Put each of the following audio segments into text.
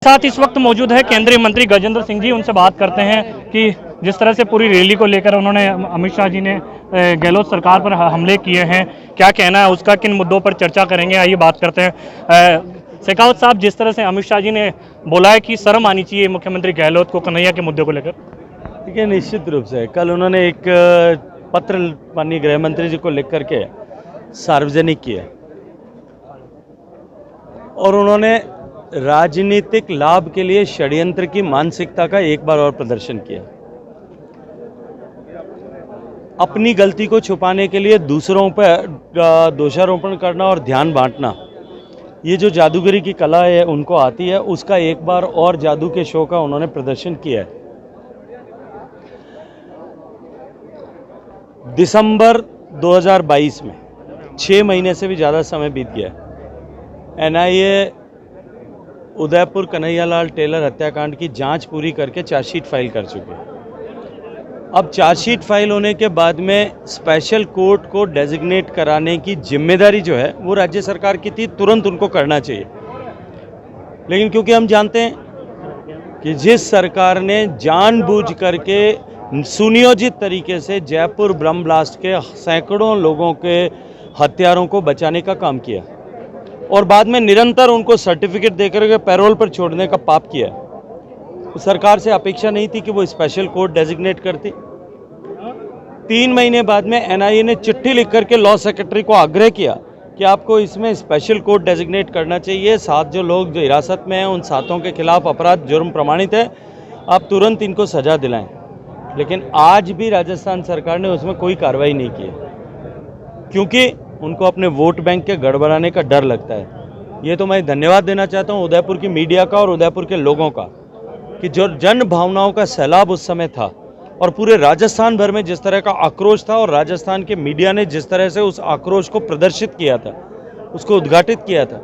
साथ इस वक्त मौजूद है केंद्रीय मंत्री गजेंद्र सिंह जी। उनसे बात करते हैं कि जिस तरह से पूरी रैली को लेकर उन्होंने अमित शाह जी ने गहलोत सरकार पर हमले किए हैं, क्या कहना है उसका, किन मुद्दों पर चर्चा करेंगे, आइए बात करते हैं। शेखावत साहब, जिस तरह से अमित शाह जी ने बोला है कि शर्म आनी चाहिए मुख्यमंत्री गहलोत को कन्हैया के मुद्दे को लेकर। देखिए, निश्चित रूप से कल उन्होंने एक पत्र माननीय गृह मंत्री जी को लिख करके सार्वजनिक किया और उन्होंने राजनीतिक लाभ के लिए षड्यंत्र की मानसिकता का एक बार और प्रदर्शन किया। अपनी गलती को छुपाने के लिए दूसरों पर दोषारोपण करना और ध्यान बांटना, ये जो जादूगरी की कला है उनको आती है, उसका एक बार और जादू के शो का उन्होंने प्रदर्शन किया है। दिसंबर 2022 में 6 महीने से भी ज़्यादा समय बीत गया। एनआईए उदयपुर कन्हैयालाल टेलर हत्याकांड की जांच पूरी करके चार्जशीट फाइल कर चुके हैं। अब चार्जशीट फाइल होने के बाद में स्पेशल कोर्ट को डेजिग्नेट कराने की जिम्मेदारी जो है वो राज्य सरकार की थी, तुरंत उनको करना चाहिए। लेकिन क्योंकि हम जानते हैं कि जिस सरकार ने जानबूझ करके सुनियोजित तरीके से जयपुर बम ब्लास्ट के सैकड़ों लोगों के हत्यारों को बचाने का काम किया और बाद में निरंतर उनको सर्टिफिकेट देकर के पैरोल पर छोड़ने का पाप किया, तो सरकार से अपेक्षा नहीं थी कि वो स्पेशल कोर्ट डेजिग्नेट करती। 3 महीने बाद में एनआईए ने चिट्ठी लिख करके लॉ सेक्रेटरी को आग्रह किया कि आपको इसमें स्पेशल कोर्ट डेजिग्नेट करना चाहिए। 7 जो लोग जो हिरासत में हैं उन 7 के खिलाफ अपराध जुर्म प्रमाणित है, आप तुरंत इनको सजा दिलाएं। लेकिन आज भी राजस्थान सरकार ने उसमें कोई कार्रवाई नहीं की, क्योंकि उनको अपने वोट बैंक के गड़बड़ाने का डर लगता है। ये तो मैं धन्यवाद देना चाहता हूँ उदयपुर की मीडिया का और उदयपुर के लोगों का कि जो जन भावनाओं का सैलाब उस समय था और पूरे राजस्थान भर में जिस तरह का आक्रोश था और राजस्थान के मीडिया ने जिस तरह से उस आक्रोश को प्रदर्शित किया था, उसको उद्घाटित किया था,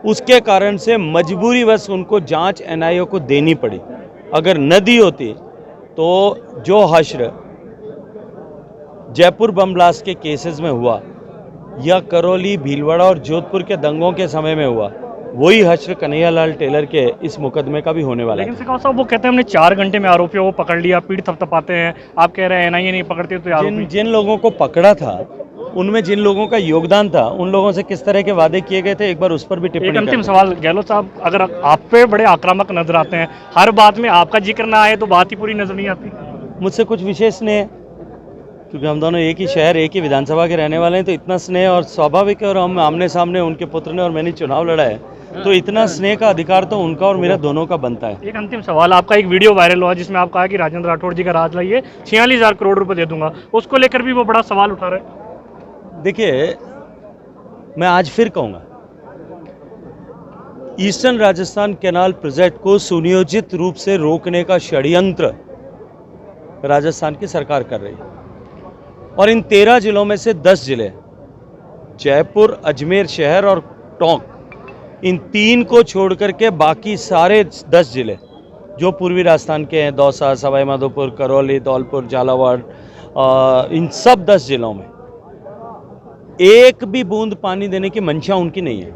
उसके कारण से मजबूरीवश उनको जांच एनआईए को देनी पड़ी। अगर न दी होती तो जो हश्र जयपुर बम ब्लास्ट के केसेस में हुआ या करौली, भीलवाड़ा और जोधपुर के दंगों के समय में हुआ, वही हश्र कन्हैयालाल टेलर के इस मुकदमे का भी होने वाला है। लेकिन शेखावत साहब, वो कहते हैं हमने 4 घंटे में आरोपियों को पकड़ लिया, पीठ थपथपाते हैं। आप कह रहे हैं एनआईए नहीं पकड़ती तो आरोपी। जिन लोगों को पकड़ा था उनमें जिन लोगों का योगदान था, उन लोगों से किस तरह के वादे किए गए थे, एक बार उस पर भी टिप्पणी। एक अंतिम सवाल गहलोत साहब, अगर आप पे बड़े आक्रामक नजर आते हैं, हर बात में आपका जिक्र ना आए तो बात ही पूरी नजर नहीं आती। मुझसे कुछ विशेष स्नेह है, क्योंकि हम दोनों एक ही शहर, एक ही विधानसभा के रहने वाले हैं, तो इतना स्नेह और स्वाभाविक है। और हम आमने सामने, उनके पुत्र ने और मैंने चुनाव लड़ा है, तो इतना स्नेह का अधिकार तो उनका और मेरा दोनों का बनता है। एक अंतिम सवाल, आपका एक वीडियो वायरल हुआ जिसमें आप कहा कि राजेंद्र राठौड़ जी का राज लाइए, 46,000 करोड़ रुपए दे दूंगा, उसको लेकर भी वो बड़ा सवाल उठा रहे हैं। देखिए, मैं आज फिर कहूँगा, ईस्टर्न राजस्थान कैनाल प्रोजेक्ट को सुनियोजित रूप से रोकने का षड्यंत्र राजस्थान की सरकार कर रही है और इन 13 जिलों में से 10 जिले, जयपुर, अजमेर शहर और टोंक, इन 3 को छोड़ करके बाकी सारे 10 जिले जो पूर्वी राजस्थान के हैं, दौसा, सवाई माधोपुर, करौली, धौलपुर, झालावाड़, इन सब 10 जिलों में एक भी बूंद पानी देने की मंशा उनकी नहीं है।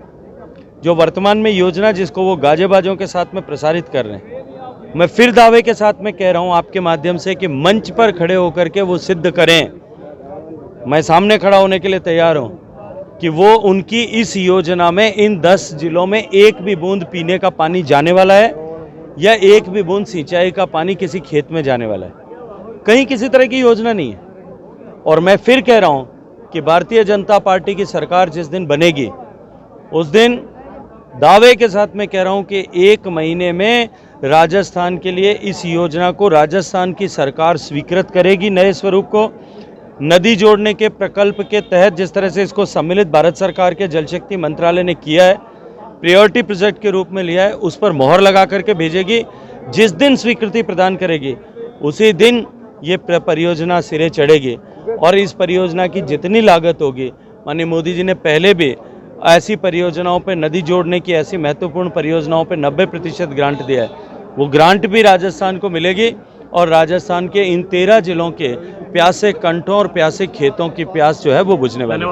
जो वर्तमान में योजना जिसको वो गाजेबाजों के साथ में प्रसारित कर रहे हैं, मैं फिर दावे के साथ में कह रहा हूं आपके माध्यम से कि मंच पर खड़े होकर के वो सिद्ध करें, मैं सामने खड़ा होने के लिए तैयार हूं कि वो उनकी इस योजना में इन 10 जिलों में एक भी बूंद पीने का पानी जाने वाला है या एक भी बूंद सिंचाई का पानी किसी खेत में जाने वाला है। कहीं किसी तरह की योजना नहीं है। और मैं फिर कह रहा हूं कि भारतीय जनता पार्टी की सरकार जिस दिन बनेगी, उस दिन दावे के साथ मैं कह रहा हूं कि 1 महीने में राजस्थान के लिए इस योजना को राजस्थान की सरकार स्वीकृत करेगी। नए स्वरूप को नदी जोड़ने के प्रकल्प के तहत जिस तरह से इसको सम्मिलित भारत सरकार के जल शक्ति मंत्रालय ने किया है, प्रायोरिटी प्रोजेक्ट के रूप में लिया है, उस पर मोहर लगा करके भेजेगी। जिस दिन स्वीकृति प्रदान करेगी उसी दिन ये परियोजना सिरे चढ़ेगी और इस परियोजना की जितनी लागत होगी, माननीय मोदी जी ने पहले भी ऐसी परियोजनाओं पर, नदी जोड़ने की ऐसी महत्वपूर्ण परियोजनाओं पर 90% ग्रांट दिया है, वो ग्रांट भी राजस्थान को मिलेगी और राजस्थान के इन 13 जिलों के प्यासे कंठों और प्यासे खेतों की प्यास जो है वो बुझने वाली है।